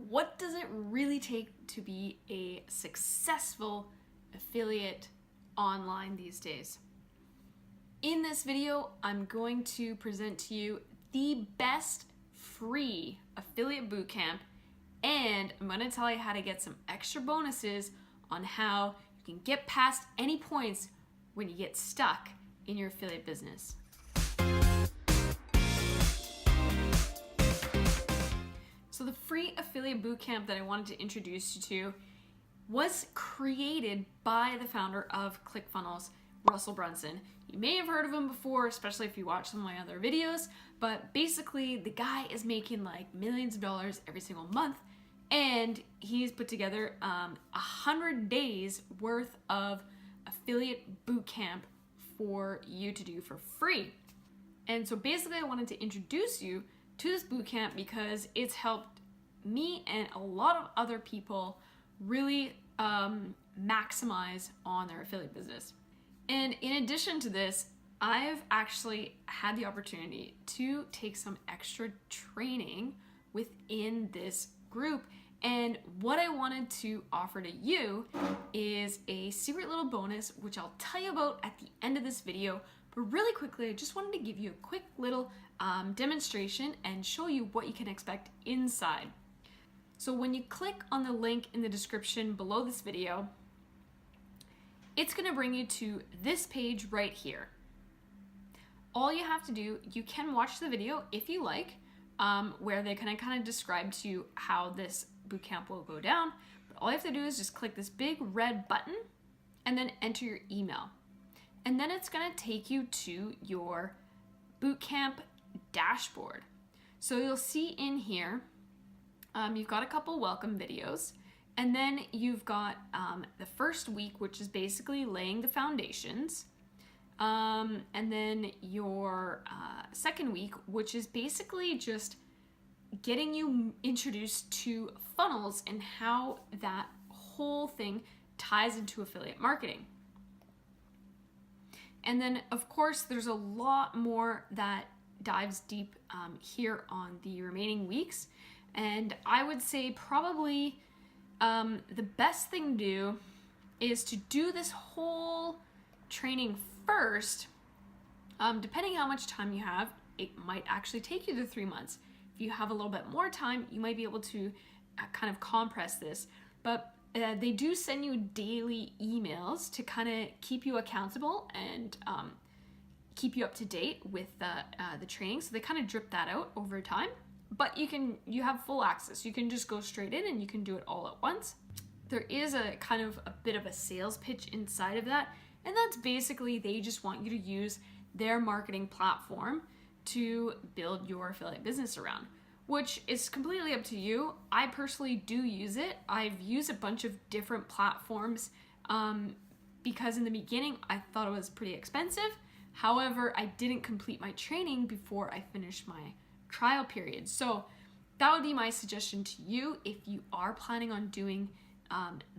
what does it really take to be a successful affiliate online these days? In this video, I'm going to present to you the best free affiliate bootcamp, and I'm going to tell you how to get some extra bonuses on how you can get past any points when you get stuck in your affiliate business. So the free affiliate bootcamp that I wanted to introduce you to was created by the founder of ClickFunnels, Russell Brunson. You may have heard of him before, especially if you watch some of my other videos, but basically the guy is making like millions of dollars every single month, and he's put together 100 days worth of affiliate bootcamp for you to do for free. And so basically I wanted to introduce you to this bootcamp because it's helped me and a lot of other people really maximize on their affiliate business. And in addition to this, I've actually had the opportunity to take some extra training within this group. And what I wanted to offer to you is a secret little bonus, which I'll tell you about at the end of this video. But really quickly, I just wanted to give you a quick little demonstration and show you what you can expect inside. So when you click on the link in the description below this video, it's going to bring you to this page right here. All you have to do, you can watch the video if you like, where they kind of describe to you how this bootcamp will go down. But all you have to do is just click this big red button and then enter your email. And then it's going to take you to your bootcamp dashboard. So you'll see in here, you've got a couple welcome videos, and then you've got the first week, which is basically laying the foundations, and then your second week, which is basically just getting you introduced to funnels and how that whole thing ties into affiliate marketing. And then, of course, there's a lot more that dives deep here on the remaining weeks. And I would say probably the best thing to do is to do this whole training first. Depending how much time you have, it might actually take you to 3 months. If you have a little bit more time, you might be able to kind of compress this. But they do send you daily emails to kind of keep you accountable and keep you up to date with the training. So they kind of drip that out over time. But you have full access. You can just go straight in and you can do it all at once. There is a kind of a bit of a sales pitch inside of that. And that's basically they just want you to use their marketing platform to build your affiliate business around, which is completely up to you. I personally do use it. I've used a bunch of different platforms because in the beginning I thought it was pretty expensive. However, I didn't complete my training before I finished my trial period. So that would be my suggestion to you if you are planning on doing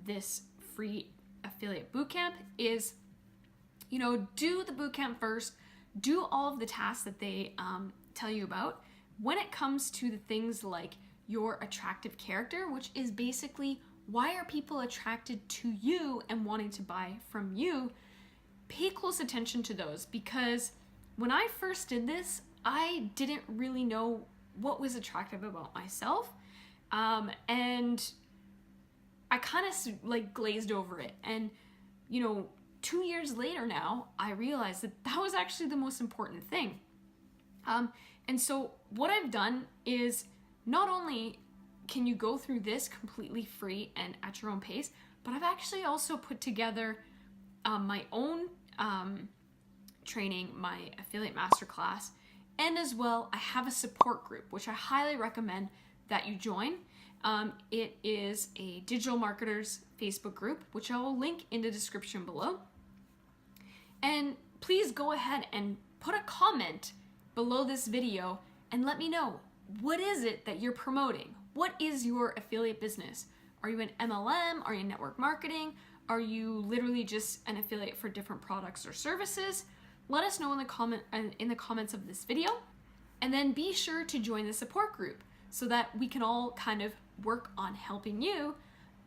this free affiliate bootcamp is, do the bootcamp first, do all of the tasks that they tell you about. When it comes to the things like your attractive character, which is basically why are people attracted to you and wanting to buy from you, pay close attention to those, because when I first did this, I didn't really know what was attractive about myself, and I kind of glazed over it. And 2 years later now, I realized that was actually the most important thing. And so what I've done is not only can you go through this completely free and at your own pace, but I've actually also put together my own training, my affiliate masterclass. And as well, I have a support group, which I highly recommend that you join. It is a digital marketers Facebook group, which I will link in the description below. And please go ahead and put a comment below this video and let me know, what is it that you're promoting? What is your affiliate business? Are you an MLM? Are you network marketing? Are you literally just an affiliate for different products or services? Let us know in the comments of this video, and then be sure to join the support group so that we can all kind of work on helping you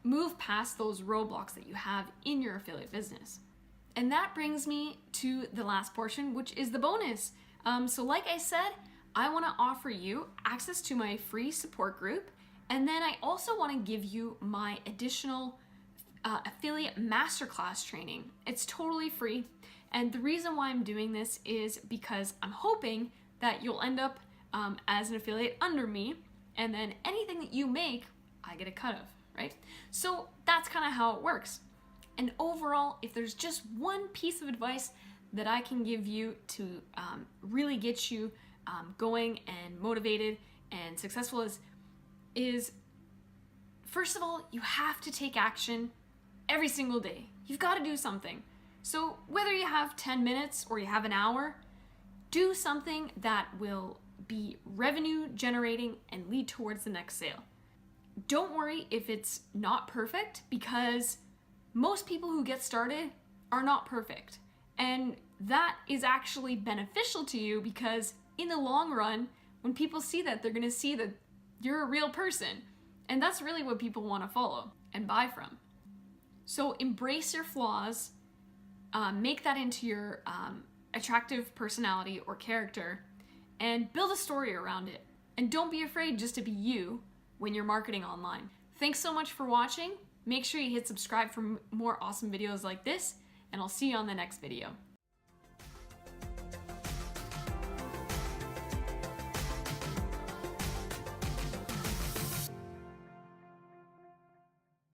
move past those roadblocks that you have in your affiliate business. And that brings me to the last portion, which is the bonus. So like I said, I want to offer you access to my free support group. And then I also want to give you my additional affiliate masterclass training. It's totally free. And the reason why I'm doing this is because I'm hoping that you'll end up as an affiliate under me. And then anything that you make, I get a cut of, right? So that's kind of how it works. And overall, if there's just one piece of advice that I can give you to really get you going and motivated and successful is first of all, you have to take action every single day. You've got to do something. So whether you have 10 minutes or you have an hour, do something that will be revenue generating and lead towards the next sale. Don't worry if it's not perfect, because most people who get started are not perfect. And that is actually beneficial to you, because in the long run, when people see that, they're going to see that you're a real person. And that's really what people want to follow and buy from. So embrace your flaws, make that into your attractive personality or character, and build a story around it. And don't be afraid just to be you when you're marketing online. Thanks so much for watching. Make sure you hit subscribe for more awesome videos like this, and I'll see you on the next video.